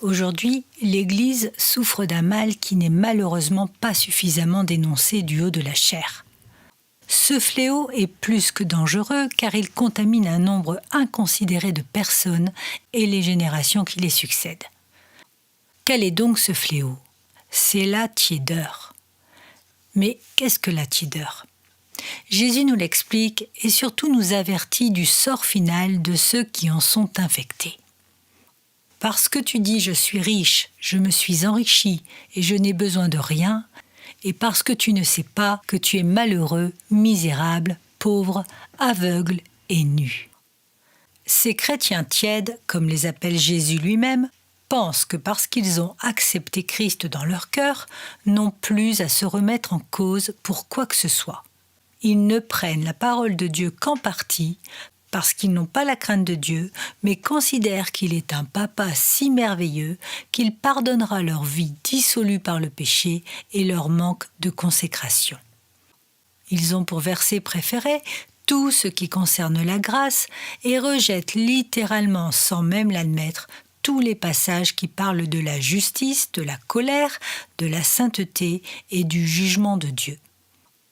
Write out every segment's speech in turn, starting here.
Aujourd'hui, l'Église souffre d'un mal qui n'est malheureusement pas suffisamment dénoncé du haut de la chair. Ce fléau est plus que dangereux car il contamine un nombre inconsidéré de personnes et les générations qui les succèdent. Quel est donc ce fléau ? C'est la tiédeur. Mais qu'est-ce que la tiédeur ? Jésus nous l'explique et surtout nous avertit du sort final de ceux qui en sont infectés. Parce que tu dis « je suis riche, je me suis enrichi et je n'ai besoin de rien », et parce que tu ne sais pas que tu es malheureux, misérable, pauvre, aveugle et nu. Ces chrétiens tièdes, comme les appelle Jésus lui-même, pensent que parce qu'ils ont accepté Christ dans leur cœur, n'ont plus à se remettre en cause pour quoi que ce soit. Ils ne prennent la parole de Dieu qu'en partie, parce qu'ils n'ont pas la crainte de Dieu, mais considèrent qu'il est un papa si merveilleux qu'il pardonnera leur vie dissolue par le péché et leur manque de consécration. Ils ont pour verset préféré tout ce qui concerne la grâce et rejettent littéralement, sans même l'admettre, tous les passages qui parlent de la justice, de la colère, de la sainteté et du jugement de Dieu.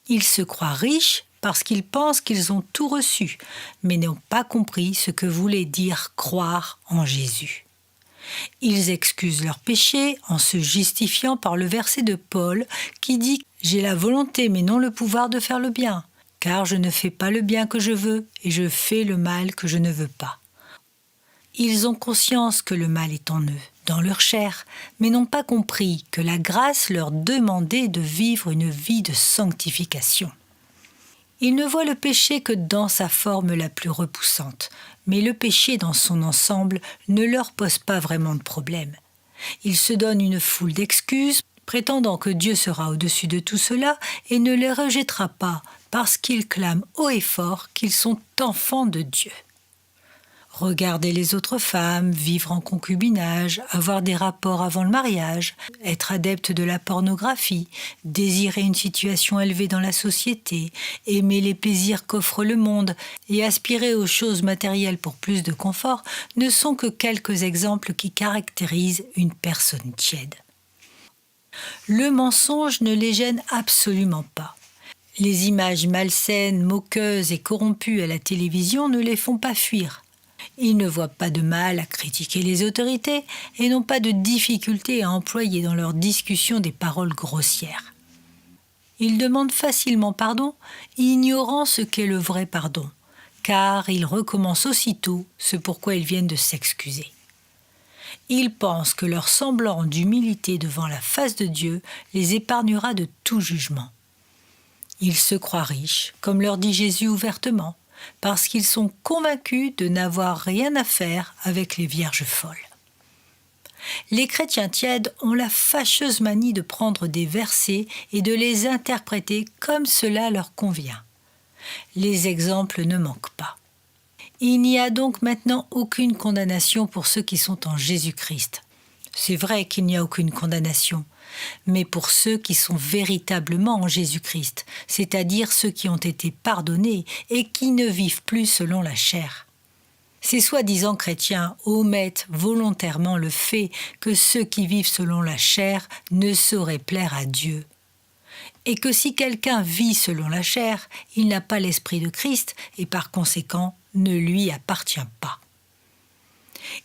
Ils se croient riches parce qu'ils pensent qu'ils ont tout reçu, mais n'ont pas compris ce que voulait dire croire en Jésus. Ils excusent leurs péchés en se justifiant par le verset de Paul qui dit « J'ai la volonté mais non le pouvoir de faire le bien, car je ne fais pas le bien que je veux et je fais le mal que je ne veux pas. » Ils ont conscience que le mal est en eux, dans leur chair, mais n'ont pas compris que la grâce leur demandait de vivre une vie de sanctification. Ils ne voient le péché que dans sa forme la plus repoussante, mais le péché dans son ensemble ne leur pose pas vraiment de problème. Ils se donnent une foule d'excuses, prétendant que Dieu sera au-dessus de tout cela et ne les rejettera pas parce qu'ils clament haut et fort qu'ils sont enfants de Dieu. Regarder les autres femmes, vivre en concubinage, avoir des rapports avant le mariage, être adepte de la pornographie, désirer une situation élevée dans la société, aimer les plaisirs qu'offre le monde et aspirer aux choses matérielles pour plus de confort ne sont que quelques exemples qui caractérisent une personne tiède. Le mensonge ne les gêne absolument pas. Les images malsaines, moqueuses et corrompues à la télévision ne les font pas fuir. Ils ne voient pas de mal à critiquer les autorités et n'ont pas de difficulté à employer dans leurs discussions des paroles grossières. Ils demandent facilement pardon, ignorant ce qu'est le vrai pardon, car ils recommencent aussitôt ce pourquoi ils viennent de s'excuser. Ils pensent que leur semblant d'humilité devant la face de Dieu les épargnera de tout jugement. Ils se croient riches, comme leur dit Jésus ouvertement, parce qu'ils sont convaincus de n'avoir rien à faire avec les vierges folles. Les chrétiens tièdes ont la fâcheuse manie de prendre des versets et de les interpréter comme cela leur convient. Les exemples ne manquent pas. Il n'y a donc maintenant aucune condamnation pour ceux qui sont en Jésus-Christ. C'est vrai qu'il n'y a aucune condamnation, mais pour ceux qui sont véritablement en Jésus-Christ, c'est-à-dire ceux qui ont été pardonnés et qui ne vivent plus selon la chair. Ces soi-disant chrétiens omettent volontairement le fait que ceux qui vivent selon la chair ne sauraient plaire à Dieu. Et que si quelqu'un vit selon la chair, il n'a pas l'esprit de Christ et par conséquent ne lui appartient pas.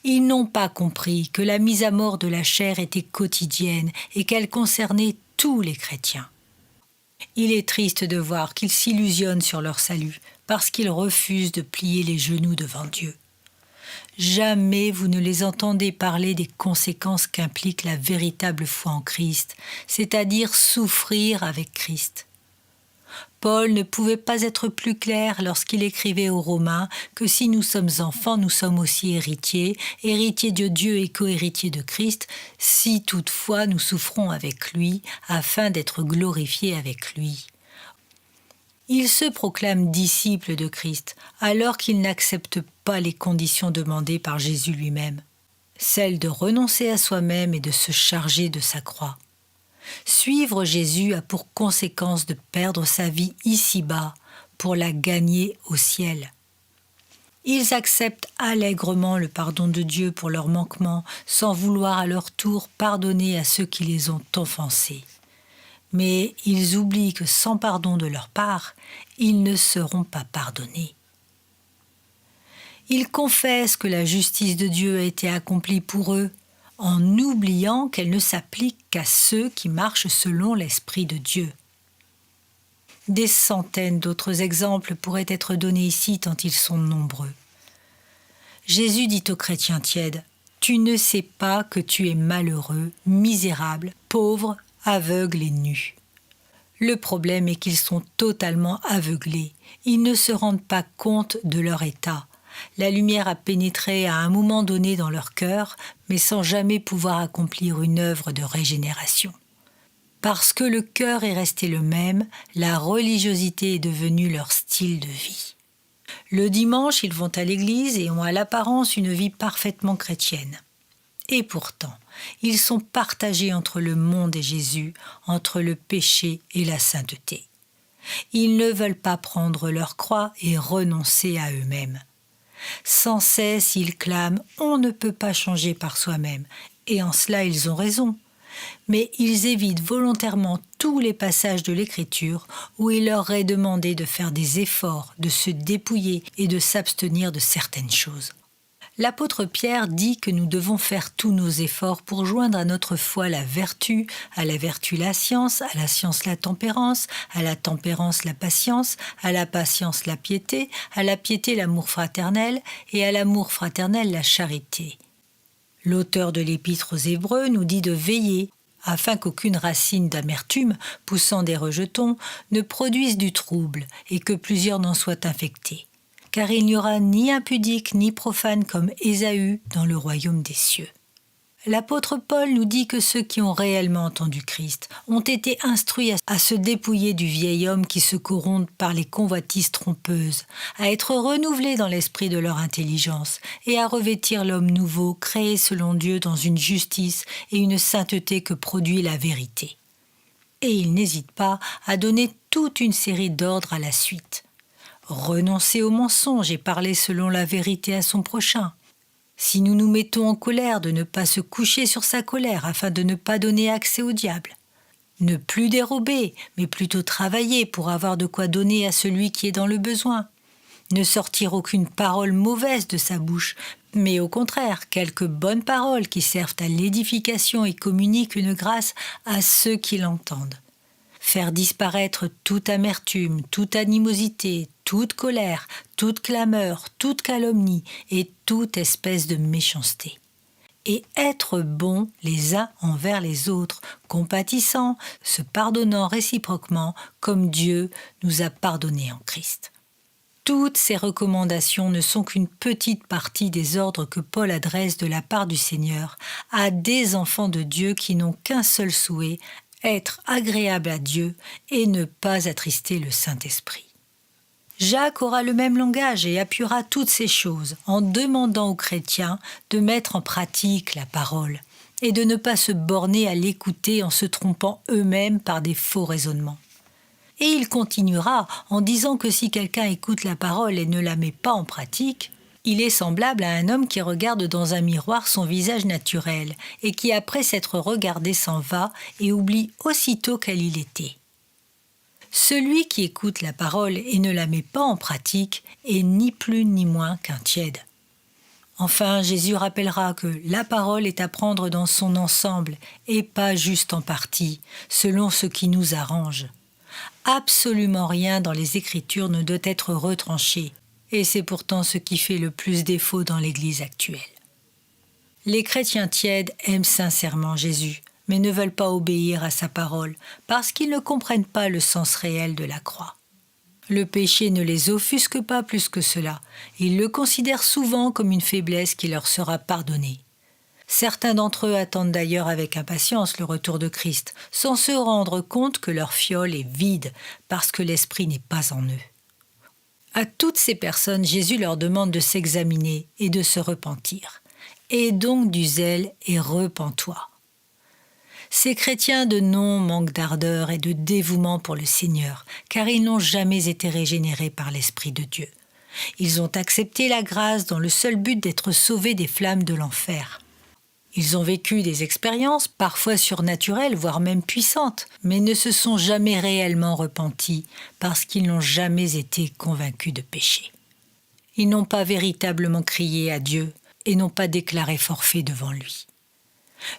Ils n'ont pas compris que la mise à mort de la chair était quotidienne et qu'elle concernait tous les chrétiens. Il est triste de voir qu'ils s'illusionnent sur leur salut parce qu'ils refusent de plier les genoux devant Dieu. Jamais vous ne les entendez parler des conséquences qu'implique la véritable foi en Christ, c'est-à-dire souffrir avec Christ. Paul ne pouvait pas être plus clair lorsqu'il écrivait aux Romains que si nous sommes enfants, nous sommes aussi héritiers, héritiers de Dieu et co-héritiers de Christ, si toutefois nous souffrons avec lui, afin d'être glorifiés avec lui. Il se proclame disciple de Christ, alors qu'il n'accepte pas les conditions demandées par Jésus lui-même, celle de renoncer à soi-même et de se charger de sa croix. Suivre Jésus a pour conséquence de perdre sa vie ici-bas pour la gagner au ciel. Ils acceptent allègrement le pardon de Dieu pour leurs manquements, sans vouloir à leur tour pardonner à ceux qui les ont offensés. Mais ils oublient que sans pardon de leur part, ils ne seront pas pardonnés. Ils confessent que la justice de Dieu a été accomplie pour eux, en oubliant qu'elle ne s'applique qu'à ceux qui marchent selon l'Esprit de Dieu. Des centaines d'autres exemples pourraient être donnés ici tant ils sont nombreux. Jésus dit aux chrétiens tièdes, « Tu ne sais pas que tu es malheureux, misérable, pauvre, aveugle et nu. » Le problème est qu'ils sont totalement aveuglés. Ils ne se rendent pas compte de leur état. La lumière a pénétré à un moment donné dans leur cœur, mais sans jamais pouvoir accomplir une œuvre de régénération. Parce que le cœur est resté le même, la religiosité est devenue leur style de vie. Le dimanche, ils vont à l'église et ont à l'apparence une vie parfaitement chrétienne. Et pourtant, ils sont partagés entre le monde et Jésus, entre le péché et la sainteté. Ils ne veulent pas prendre leur croix et renoncer à eux-mêmes. Sans cesse, ils clament « on ne peut pas changer par soi-même », et en cela ils ont raison. Mais ils évitent volontairement tous les passages de l'Écriture où il leur est demandé de faire des efforts, de se dépouiller et de s'abstenir de certaines choses. L'apôtre Pierre dit que nous devons faire tous nos efforts pour joindre à notre foi la vertu la science, à la science la tempérance la patience, à la patience la piété l'amour fraternel et à l'amour fraternel la charité. L'auteur de l'Épître aux Hébreux nous dit de veiller afin qu'aucune racine d'amertume poussant des rejetons ne produise du trouble et que plusieurs n'en soient infectés. Car il n'y aura ni impudique ni profane comme Ésaü dans le royaume des cieux. L'apôtre Paul nous dit que ceux qui ont réellement entendu Christ ont été instruits à se dépouiller du vieil homme qui se corrompt par les convoitises trompeuses, à être renouvelés dans l'esprit de leur intelligence et à revêtir l'homme nouveau créé selon Dieu dans une justice et une sainteté que produit la vérité. Et il n'hésite pas à donner toute une série d'ordres à la suite. Renoncer au mensonge et parler selon la vérité à son prochain. Si nous nous mettons en colère, de ne pas se coucher sur sa colère afin de ne pas donner accès au diable. Ne plus dérober, mais plutôt travailler pour avoir de quoi donner à celui qui est dans le besoin. Ne sortir aucune parole mauvaise de sa bouche, mais au contraire, quelques bonnes paroles qui servent à l'édification et communiquent une grâce à ceux qui l'entendent. Faire disparaître toute amertume, toute animosité, toute colère, toute clameur, toute calomnie et toute espèce de méchanceté. Et être bons les uns envers les autres, compatissants, se pardonnant réciproquement comme Dieu nous a pardonnés en Christ. Toutes ces recommandations ne sont qu'une petite partie des ordres que Paul adresse de la part du Seigneur à des enfants de Dieu qui n'ont qu'un seul souhait, être agréable à Dieu et ne pas attrister le Saint-Esprit. Jacques aura le même langage et appuiera toutes ces choses en demandant aux chrétiens de mettre en pratique la parole et de ne pas se borner à l'écouter en se trompant eux-mêmes par des faux raisonnements. Et il continuera en disant que si quelqu'un écoute la parole et ne la met pas en pratique, il est semblable à un homme qui regarde dans un miroir son visage naturel et qui, après s'être regardé, s'en va et oublie aussitôt quel il était. Celui qui écoute la parole et ne la met pas en pratique est ni plus ni moins qu'un tiède. Enfin, Jésus rappellera que la parole est à prendre dans son ensemble et pas juste en partie, selon ce qui nous arrange. Absolument rien dans les Écritures ne doit être retranché, et c'est pourtant ce qui fait le plus défaut dans l'Église actuelle. Les chrétiens tièdes aiment sincèrement Jésus, mais ne veulent pas obéir à sa parole, parce qu'ils ne comprennent pas le sens réel de la croix. Le péché ne les offusque pas plus que cela. Ils le considèrent souvent comme une faiblesse qui leur sera pardonnée. Certains d'entre eux attendent d'ailleurs avec impatience le retour de Christ, sans se rendre compte que leur fiole est vide, parce que l'Esprit n'est pas en eux. À toutes ces personnes, Jésus leur demande de s'examiner et de se repentir. Aie donc du zèle et repens-toi. Ces chrétiens de nom manquent d'ardeur et de dévouement pour le Seigneur, car ils n'ont jamais été régénérés par l'Esprit de Dieu. Ils ont accepté la grâce dans le seul but d'être sauvés des flammes de l'enfer. Ils ont vécu des expériences, parfois surnaturelles, voire même puissantes, mais ne se sont jamais réellement repentis parce qu'ils n'ont jamais été convaincus de péché. Ils n'ont pas véritablement crié à Dieu et n'ont pas déclaré forfait devant lui.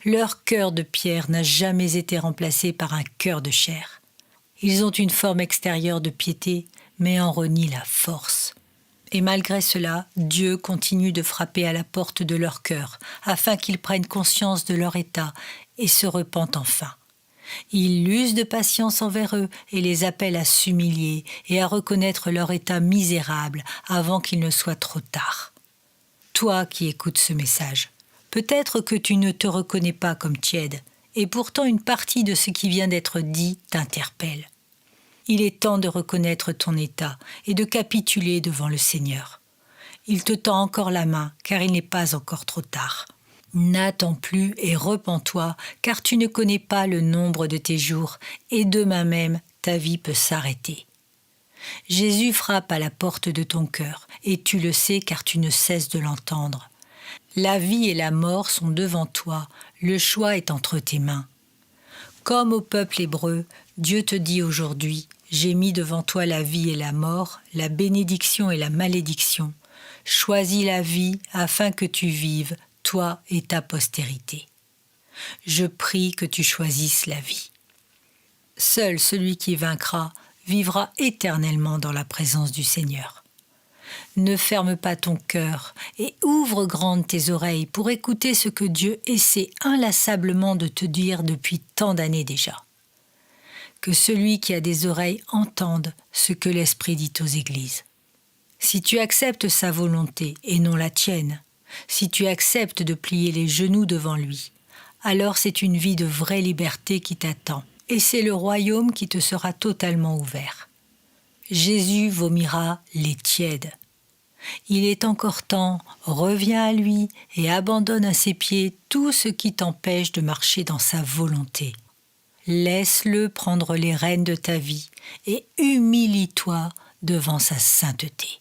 Leur cœur de pierre n'a jamais été remplacé par un cœur de chair. Ils ont une forme extérieure de piété, mais en renient la force. Et malgré cela, Dieu continue de frapper à la porte de leur cœur, afin qu'ils prennent conscience de leur état et se repentent enfin. Il use de patience envers eux et les appelle à s'humilier et à reconnaître leur état misérable avant qu'il ne soit trop tard. Toi qui écoutes ce message, peut-être que tu ne te reconnais pas comme tiède, et pourtant une partie de ce qui vient d'être dit t'interpelle. Il est temps de reconnaître ton état et de capituler devant le Seigneur. Il te tend encore la main, car il n'est pas encore trop tard. N'attends plus et repens-toi, car tu ne connais pas le nombre de tes jours, et demain même, ta vie peut s'arrêter. Jésus frappe à la porte de ton cœur, et tu le sais car tu ne cesses de l'entendre. La vie et la mort sont devant toi, le choix est entre tes mains. Comme au peuple hébreu, Dieu te dit aujourd'hui, j'ai mis devant toi la vie et la mort, la bénédiction et la malédiction. Choisis la vie afin que tu vives, toi et ta postérité. Je prie que tu choisisses la vie. Seul celui qui vaincra vivra éternellement dans la présence du Seigneur. Ne ferme pas ton cœur et ouvre grandes tes oreilles pour écouter ce que Dieu essaie inlassablement de te dire depuis tant d'années déjà. Que celui qui a des oreilles entende ce que l'Esprit dit aux églises. Si tu acceptes sa volonté et non la tienne, si tu acceptes de plier les genoux devant lui, alors c'est une vie de vraie liberté qui t'attend et c'est le royaume qui te sera totalement ouvert. Jésus vomira les tièdes. Il est encore temps, reviens à lui et abandonne à ses pieds tout ce qui t'empêche de marcher dans sa volonté. Laisse-le prendre les rênes de ta vie et humilie-toi devant sa sainteté.